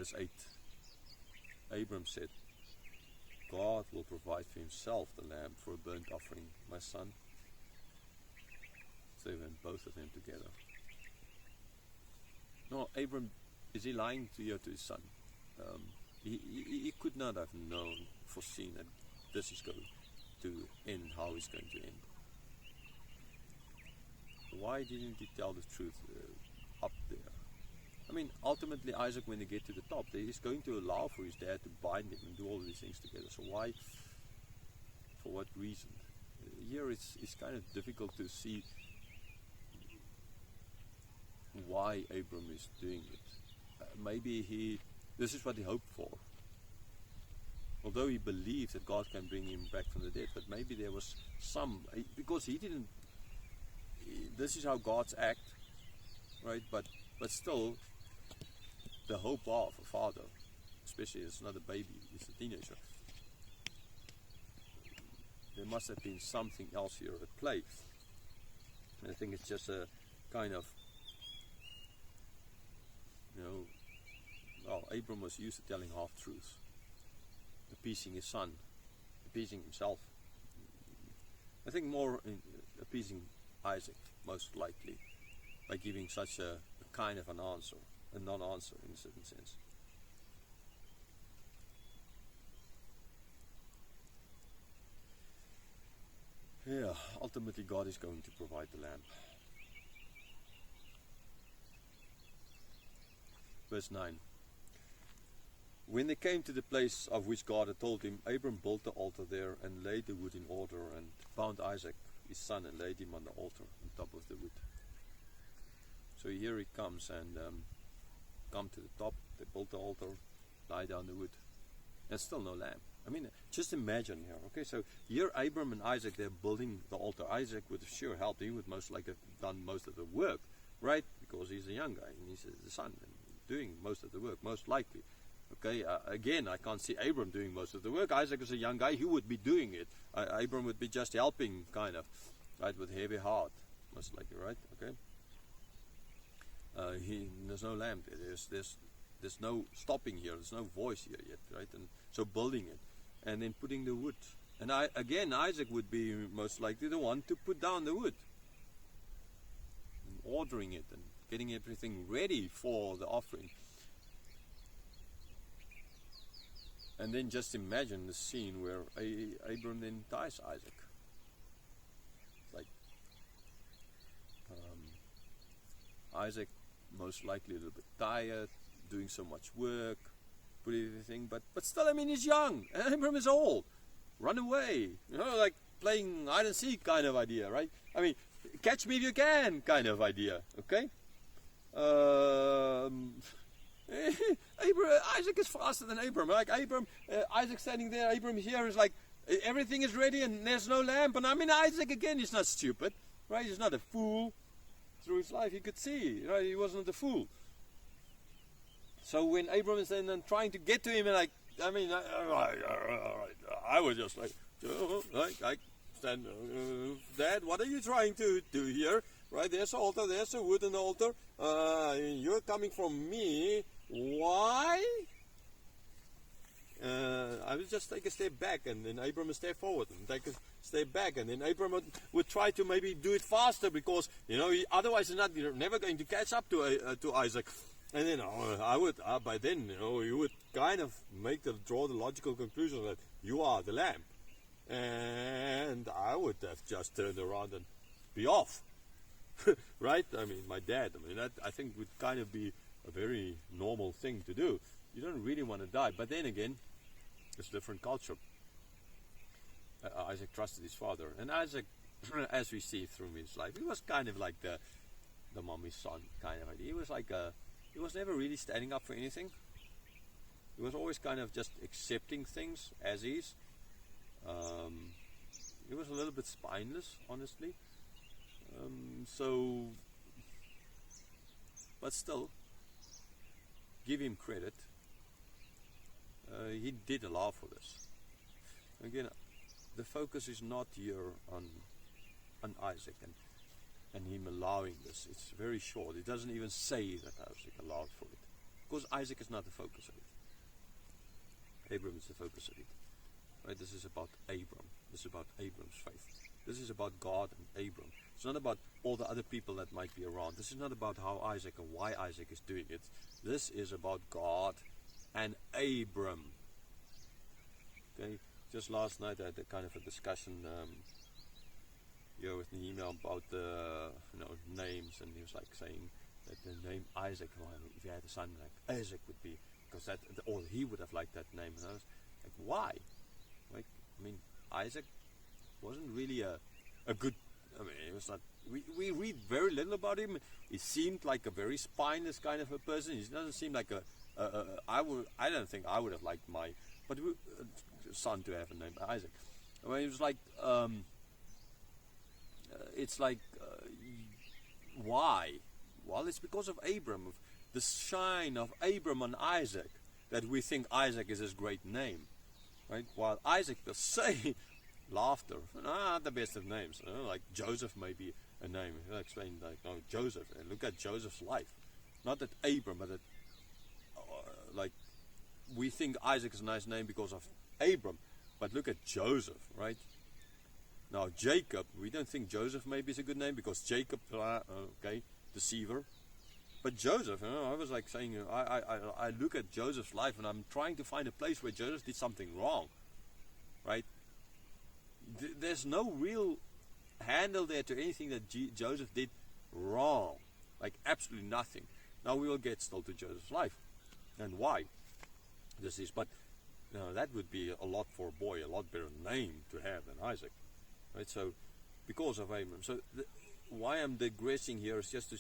verse 8, Abram said, God will provide for himself the lamb for a burnt offering, my son. So they went both of them together. No, Abram, is he lying to his son? He could not have foreseen that this is going to end how it's going to end. Why didn't he tell the truth up there? I mean, ultimately Isaac, when they get to the top, he's going to allow for his dad to bind him and do all of these things together. So why, for what reason? Here it's kind of difficult to see why Abram is doing it. Maybe this is what he hoped for. Although he believed that God can bring him back from the dead, but maybe there was because he didn't, this is how God's act, right? But still, the hope of a father, especially as not a baby, it's a teenager, there must have been something else here at play. And I think it's just a kind of, Abram was used to telling half-truths, appeasing his son, appeasing himself. I think more appeasing Isaac, most likely, by giving such a kind of an answer, a non-answer in a certain sense. Yeah, ultimately God is going to provide the lamb. Verse 9. When they came to the place of which God had told him, Abram built the altar there and laid the wood in order and bound Isaac, his son, and laid him on the altar on top of the wood. So here he comes and come to the top. They built the altar, lie down the wood, and still no lamb. I mean, just imagine here. Okay, so here Abram and Isaac, they're building the altar. Isaac would have sure helped. He would most likely have done most of the work, right? Because he's a young guy and he's the son and doing most of the work, most likely. Okay, again, I can't see Abram doing most of the work. Isaac is a young guy, he would be doing it. Abram would be just helping, kind of, right, with heavy heart, most likely, right? Okay. There's no lamb there. There's no stopping here. There's no voice here yet, right? And so building it, and then putting the wood. And again, Isaac would be most likely the one to put down the wood, and ordering it and getting everything ready for the offering. And then just imagine the scene where Abram then ties Isaac. Like Isaac, most likely a little bit tired, doing so much work, put everything, but still, I mean, he's young. And Abram is old. Run away, like playing hide and seek kind of idea, right? I mean, catch me if you can kind of idea. Okay. Isaac is faster than Abram. Like Isaac standing there, Abram here is like, everything is ready and there's no lamp. And I mean, Isaac again is not stupid, right? He's not a fool. Through his life, he could see, right? He wasn't a fool. So when Abram is then trying to get to him, and like, I mean, I was just like, I stand, Dad, what are you trying to do here? Right? There's an altar, there's a wooden altar. You're coming from me. Why? I would just take a step back, and then Abram would step forward and take a step back, and then Abram would try to maybe do it faster because otherwise you're never going to catch up to Isaac. And then by then you would kind of draw the logical conclusion that you are the lamb, and I would have just turned around and be off. Right? I mean, my dad. I mean, that I think would kind of be a very normal thing to do. You don't really want to die, but then again, it's a different culture. Isaac trusted his father, and Isaac, as we see through his life, he was kind of like the mommy's son kind of idea. He was like he was never really standing up for anything. He was always kind of just accepting things as is. He was a little bit spineless, honestly. But still, give him credit. He did allow for this. Again, the focus is not here on Isaac and him allowing this. It's very short. It doesn't even say that Isaac allowed for it. Because Isaac is not the focus of it. Abram is the focus of it. Right? This is about Abram. This is about Abram's faith. This is about God and Abram. It's not about all the other people that might be around. This is not about how Isaac and why Isaac is doing it. This is about God and Abram. Okay? Just last night I had a kind of a discussion with Nehemiah about the names, and he was like saying that the name Isaac, if he had a son like Isaac would be, because that, or he would have liked that name. And I was like, why? Like, I mean, Isaac wasn't really a good, I mean, it was not, we read very little about him. He seemed like a very spineless kind of a person. He doesn't seem like I don't think I would have liked my son to have a name Isaac. I mean, it was like, it's like, why? Well, it's because of Abram, of the shine of Abram on Isaac, that we think Isaac is his great name, right? While Isaac will say, laughter, not the best of names, like Joseph may be a name. He'll explain, like, no, Joseph, and look at Joseph's life. Not that Abram, but that, like, we think Isaac is a nice name because of Abram, but look at Joseph, right? Now Jacob, we don't think Joseph maybe is a good name because Jacob, okay, deceiver. But Joseph, I was like saying, I look at Joseph's life and I'm trying to find a place where Joseph did something wrong, right? There's no real handle there to anything that Joseph did wrong, like absolutely nothing. Now we will get still to Joseph's life and why this is, but that would be a lot for a boy, a lot better name to have than Isaac, right? So because of Abram. So why I'm digressing here is just to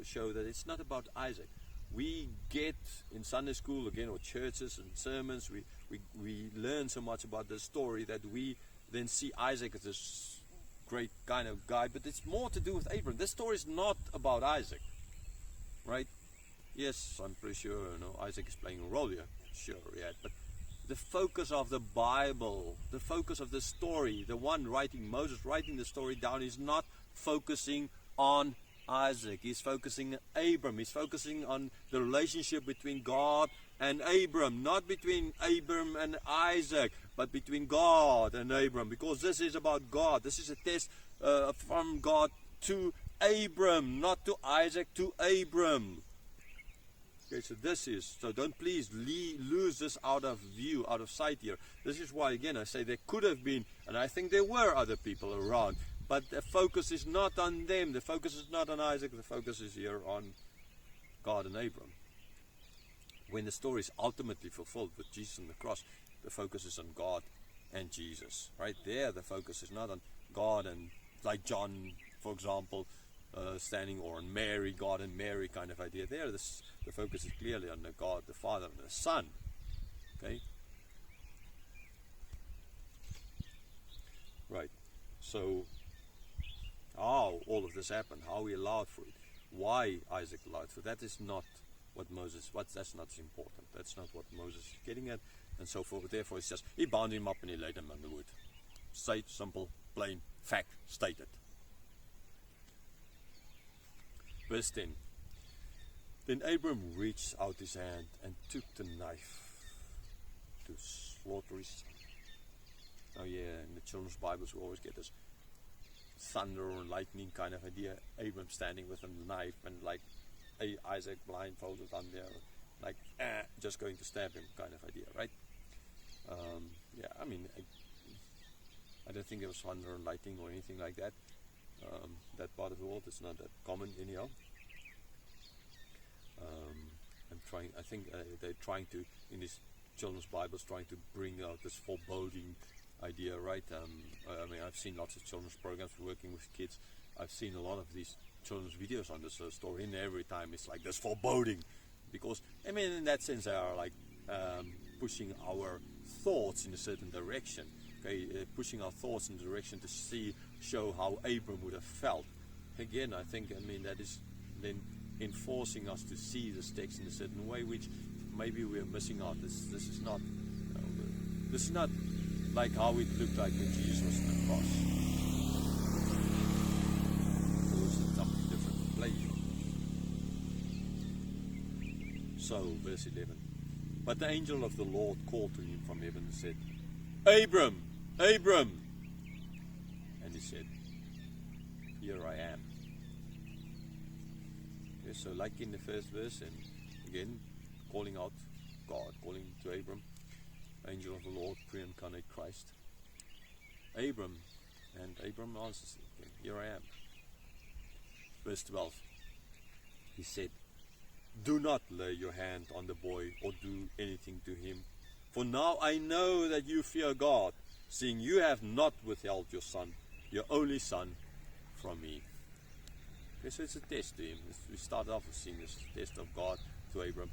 show that it's not about Isaac. We get in Sunday school again, or churches and sermons, we learn so much about the story that we then see Isaac as this great kind of guy, but it's more to do with Abram. This story is not about Isaac, right? Yes, I'm pretty sure Isaac is playing a role here, sure, yeah, but the focus of the Bible, the focus of the story, the one Moses writing the story down, is not focusing on Isaac. He's focusing on Abram. He's focusing on the relationship between God and Abram, not between Abram and Isaac, but between God and Abram, because this is about God. This is a test from God to Abram, not to Isaac, to Abram. Okay, so don't please lose this out of view, out of sight here. This is why, again, I say there could have been, and I think there were other people around, but the focus is not on them. The focus is not on Isaac. The focus is here on God and Abram. When the story is ultimately fulfilled with Jesus on the cross, the focus is on God and Jesus. Right there, the focus is not on God and, like John, for example, standing, or on Mary, God and Mary kind of idea. There, the focus is clearly on the God, the Father, and the Son. Okay? Right. So, how all of this happened, how he allowed for it, why Isaac allowed for it, that is not what that's not important. That's not what Moses is getting at, and so forth. Therefore, it's just, he bound him up and he laid him on the wood. Straight, simple, plain, fact, stated. Verse 10. Then Abram reached out his hand and took the knife to slaughter his son. Now, yeah, in the children's Bibles we always get this thunder and lightning kind of idea. Abram standing with a knife and like Isaac blindfolded on there, like just going to stab him kind of idea, right? Yeah, I mean, I don't think there was thunder and lightning or anything like that. That part of the world is not that common anyhow. I think they're trying to, in these children's Bibles, trying to bring out this foreboding idea, right? I mean, I've seen lots of children's programs working with kids. I've seen a lot of these children's videos on this story, and every time it's like this foreboding, because, I mean, in that sense, they are like pushing our thoughts in a certain direction. Okay, pushing our thoughts in the direction to show how Abram would have felt. Again, I think, I mean, that is then enforcing us to see this text in a certain way, which maybe we are missing out. This is not, this is not like how it looked like when Jesus was on the cross. It was something different to play. So, verse 11. But the angel of the Lord called to him from heaven and said, Abram, Abram. And he said, Here I am. Okay, so like in the first verse, and again, calling out God, calling to Abram, angel of the Lord, pre-incarnate Christ. Abram, and Abram answers, okay, Here I am. Verse 12. He said, Do not lay your hand on the boy or do anything to him. For now I know that you fear God, seeing you have not withheld your son, your only son, from me. Okay, so it's a test to him. We started off with seeing this test of God to Abram.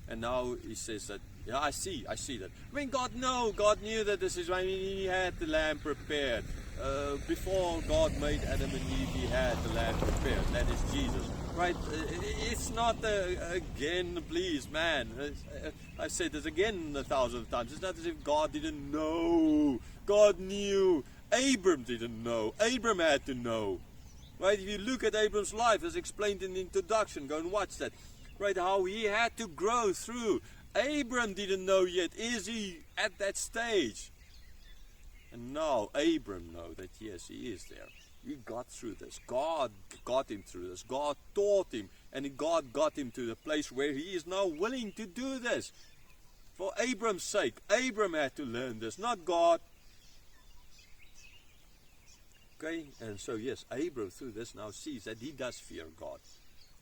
And now he says that, yeah, I see that. I mean, God knew that this is why he had the lamb prepared. Before God made Adam and Eve, he had the lamb prepared. That is Jesus. Right? It's not, again, please, man. I've said this again 1,000 times. It's not as if God didn't know. God knew. Abram didn't know. Abram had to know. Right? If you look at Abram's life, as explained in the introduction, go and watch that. Right? How he had to grow through. Abram didn't know yet. Is he at that stage? And now Abram knows that yes, he is there. He got through this. God got him through this. God taught him. And God got him to the place where he is now willing to do this. For Abram's sake. Abram had to learn this, not God. Okay, and so yes, Abram through this now sees that he does fear God.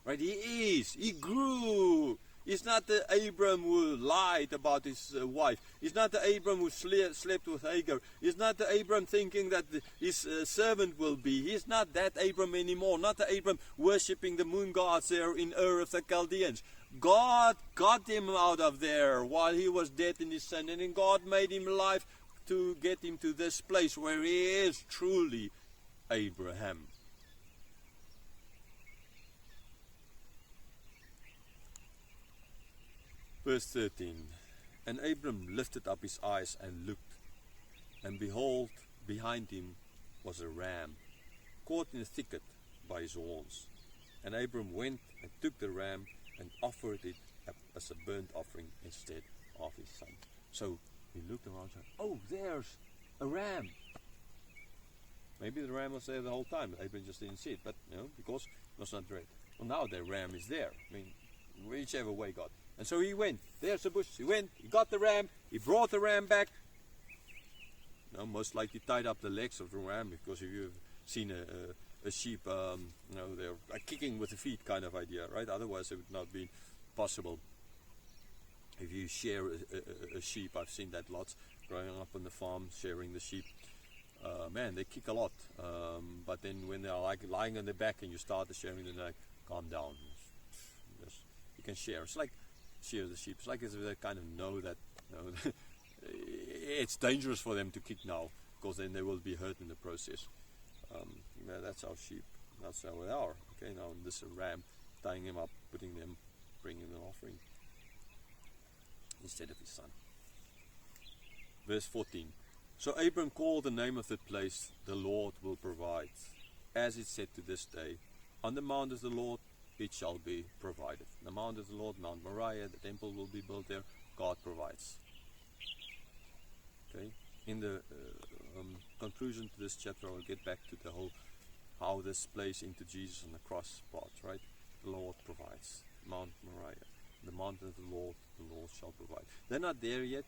Right, he grew. He's not the Abram who lied about his wife. He's not the Abram who slept with Hagar. He's not the Abram thinking that his servant will be. He's not that Abram anymore. Not the Abram worshipping the moon gods there in Ur of the Chaldeans. God got him out of there while he was dead in his sin. And then God made him alive to get him to this place where he is truly Abraham. Verse 13. And Abram lifted up his eyes and looked, and behold, behind him was a ram, caught in a thicket by his horns. And Abram went and took the ram and offered it as a burnt offering instead of his son. So he looked around and said, Oh, there's a ram. Maybe the ram was there the whole time. Abram just didn't see it, but because it was not red. Well, now the ram is there. I mean, whichever way God. And so he went. There's the bush. He went. He got the ram. He brought the ram back. Most likely tied up the legs of the ram, because if you've seen a sheep, they're kicking with the feet kind of idea, right? Otherwise, it would not be possible. If you share a sheep, I've seen that lots growing up on the farm, sharing the sheep. Man, they kick a lot. But then when they're like lying on their back and you start the sharing, they're like, calm down. You can share. It's like share the sheep. It's like as if they kind of know that it's dangerous for them to kick now, because then they will be hurt in the process. That's our sheep. That's how they are. Okay, now this ram, tying him up, bringing an offering instead of his son. Verse 14. So Abram called the name of the place, the Lord will provide. As it said to this day, on the mount of the Lord it shall be provided. The mount of the Lord, Mount Moriah, the temple will be built there. God provides. Okay. In the conclusion to this chapter, I'll get back to the whole how this plays into Jesus on the cross part. Right. The Lord provides. Mount Moriah, the mountain of the Lord shall provide. They're not there yet.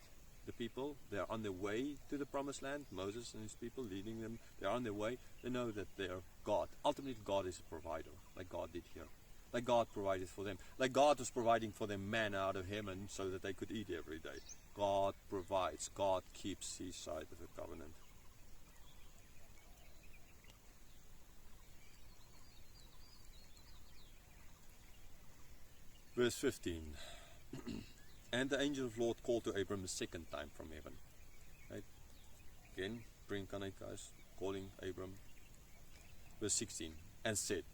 The people, they're on their way to the promised land. Moses and his people leading them. They're on their way. They know that they're God. Ultimately, God is a provider, like God did here. Like God provided for them. Like God was providing for them manna out of heaven so that they could eat every day. God provides. God keeps his side of the covenant. Verse 15. And the angel of the Lord called to Abram a second time from heaven. Right? Again, pre-incarnate guys, calling Abram. Verse 16. And said,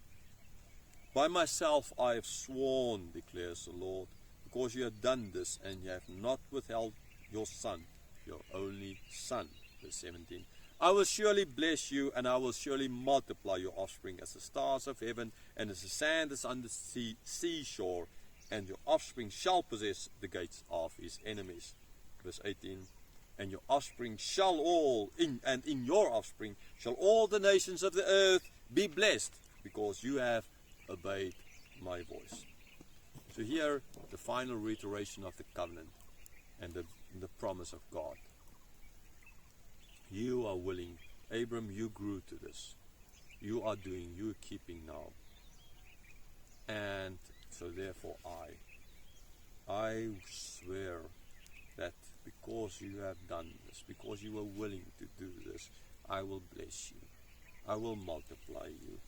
By myself I have sworn, declares the Lord, because you have done this, and you have not withheld your son, your only son. Verse 17. I will surely bless you, and I will surely multiply your offspring as the stars of heaven, and as the sand is on the seashore. and your offspring shall possess the gates of his enemies. Verse 18, and your offspring shall and in your offspring shall all the nations of the earth be blessed, because you have obeyed my voice. So here, the final reiteration of the covenant and the promise of God. You are willing. Abram, you grew to this. You are keeping now. And so therefore I swear that because you have done this, because you are willing to do this, I will bless you. I will multiply you.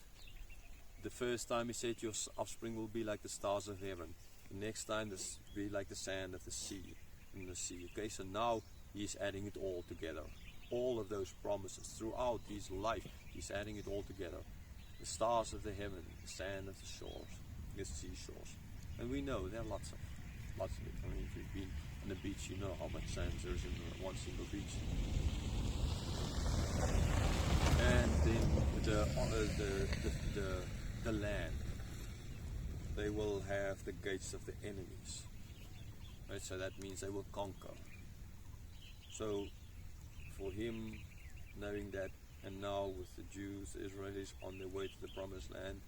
The first time he said your offspring will be like the stars of heaven. The next time this be like the sand of the sea. In the sea. Okay, so now he's adding it all together. All of those promises throughout his life, he's adding it all together. The stars of the heaven, the sand of the shores, the seashores. And we know there are lots of it. I mean, if you've been on the beach, you know how much sand there is in one single beach. And then the land, they will have the gates of the enemies. Right, so that means they will conquer. So for him, knowing that, and now with the Jews, the Israelis on their way to the promised land,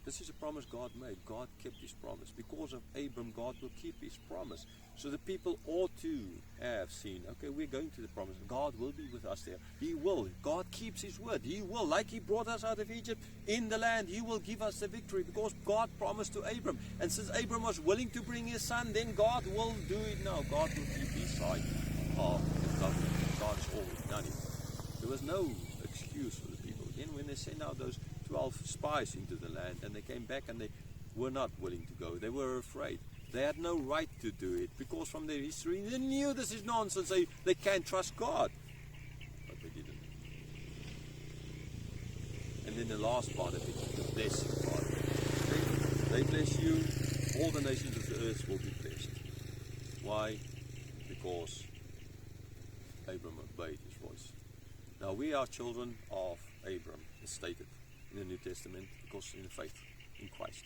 this is a promise God made. God kept his promise. Because of Abram, God will keep his promise. So the people ought to have seen, okay, we're going to the promise. God will be with us there. He will. God keeps his word. He will. Like he brought us out of Egypt in the land, he will give us the victory, because God promised to Abram. And since Abram was willing to bring his son, then God will do it now. God will keep his side of the covenant. God has always done it. There was no excuse for the people. Then when they sent out those 12 spies into the land, and they came back and they were not willing to go. They were afraid. They had no right to do it, because from their history they knew this is nonsense. They can't trust God. But they didn't. And then the last part of it, the blessing part. They bless you, all the nations of the earth will be blessed. Why? Because Abram obeyed his voice. Now we are children of Abram, it's stated in the New Testament, because in the faith in Christ.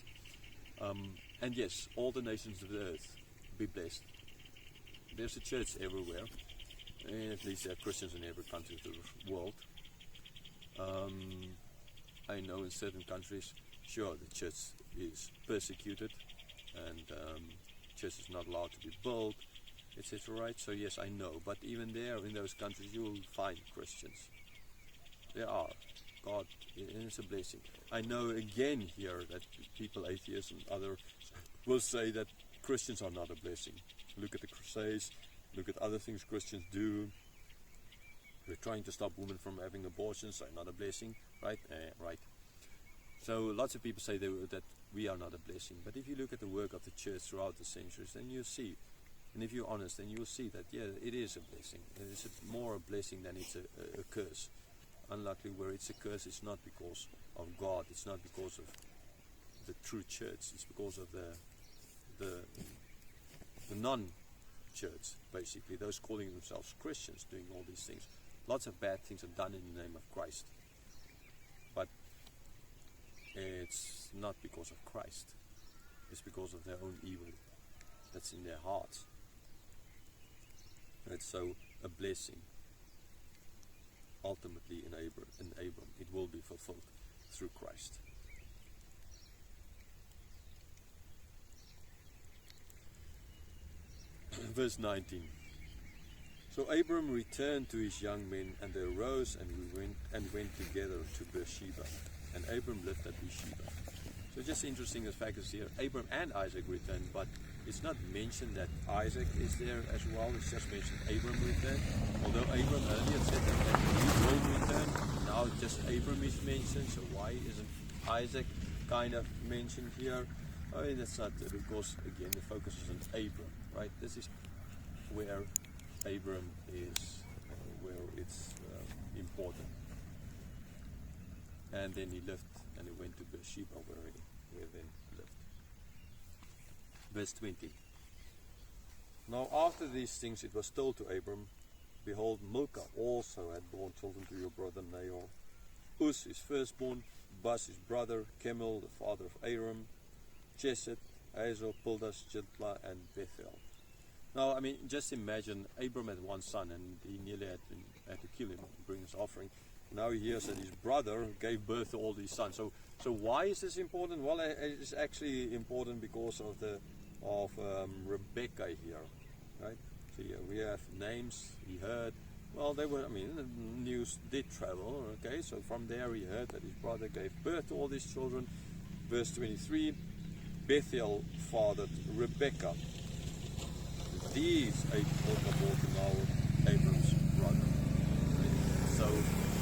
And yes, all the nations of the earth be blessed. There's a church everywhere, and at least there are Christians in every country of the world. I know in certain countries, sure, the church is persecuted, and church is not allowed to be built, etc. Right? So yes, I know, but even there in those countries you will find Christians. There are. God, and it's a blessing. I know again here that people, atheists and others, will say that Christians are not a blessing. Look at the Crusades, look at other things Christians do. We're trying to stop women from having abortions, so not a blessing, right? Right. So lots of people say that we are not a blessing. But if you look at the work of the church throughout the centuries, then you see, and if you're honest, then you'll see that, yeah, it is a blessing. It is more a blessing than it's a curse. Unluckily, where it's a curse, it's not because of God, it's not because of the true church, it's because of the non-church, basically, those calling themselves Christians, doing all these things. Lots of bad things are done in the name of Christ, but it's not because of Christ, it's because of their own evil that's in their hearts. And so a blessing ultimately in Abram, it will be fulfilled through Christ. Verse 19. So Abram returned to his young men, and they arose and went together to Beersheba, and Abram lived at Beersheba. So just interesting, the fact is here, Abram and Isaac returned, but it's not mentioned that Isaac is there as well. It's just mentioned Abram returned. Although Abram earlier said that he will return, now just Abram is mentioned. So why isn't Isaac kind of mentioned here? I mean, that's not because, again, the focus is on Abram, right? This is where Abram is, where it's important. And then he left, and he went to Beersheba, where then lived. Verse 20. Now after these things it was told to Abram, behold, Milcah also had borne children to your brother Nahor. Uz his firstborn, Buz his brother, Chemel the father of Aram, Chesed, Azor, Pildas, Jitla, and Bethel. Now, I mean, just imagine Abram had one son, and he nearly had to kill him and bring his offering. Now he hears that his brother gave birth to all these sons. So why is this important? Well, it's actually important because of Rebecca here, right? So here we have names he heard. Well, they were, I mean, the news did travel, okay? So from there he heard that his brother gave birth to all these children. Verse 23, Bethuel fathered Rebecca. These 8 now Abram's brother. Okay? So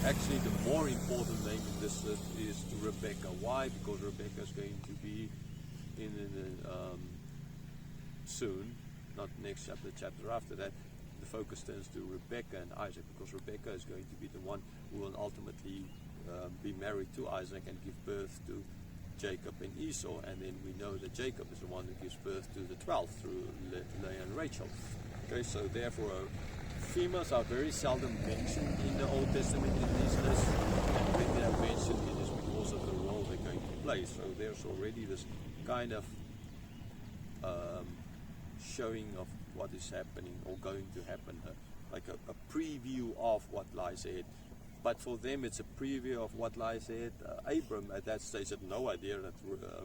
actually the more important name in this list is Rebecca. Why? Because Rebecca is going to be in soon, not next chapter, chapter after that. The focus turns to Rebecca and Isaac, because Rebecca is going to be the one who will ultimately be married to Isaac and give birth to Jacob and Esau, and then we know that Jacob is the one who gives birth to the 12 through Leah and Rachel. Okay, so therefore females are very seldom mentioned in the Old Testament in these lists, and when they are mentioned it is because of the role they're going to play. So there's already this kind of showing of what is happening or going to happen, like a preview of what lies ahead. But for them it's a preview of what lies ahead. Abram at that stage had no idea that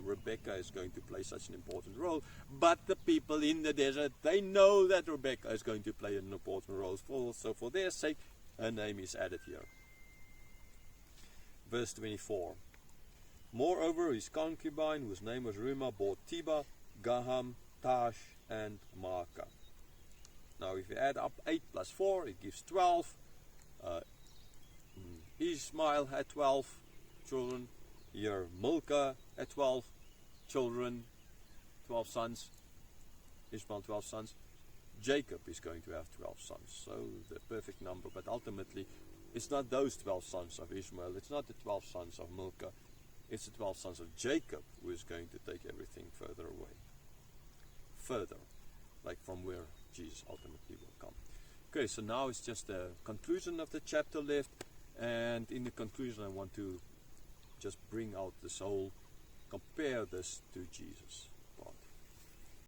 Rebecca is going to play such an important role, but the people in the desert, they know that Rebecca is going to play an important role, so for their sake her name is added here. Verse 24, moreover his concubine, whose name was Reumah, bore Tiba, Gaham, Tash, and Maacah. Now if you add up 8 plus 4 it gives 12. Ishmael had 12 children. Here Milcah had 12 children, 12 sons. Ishmael 12 sons. Jacob is going to have 12 sons, so the perfect number. But ultimately it's not those 12 sons of Ishmael, it's not the 12 sons of Milcah, it's the 12 sons of Jacob who is going to take everything further away. Further, like from where Jesus ultimately will come. Okay, so now it's just the conclusion of the chapter left, and in the conclusion I want to just bring out this whole, compare this to Jesus.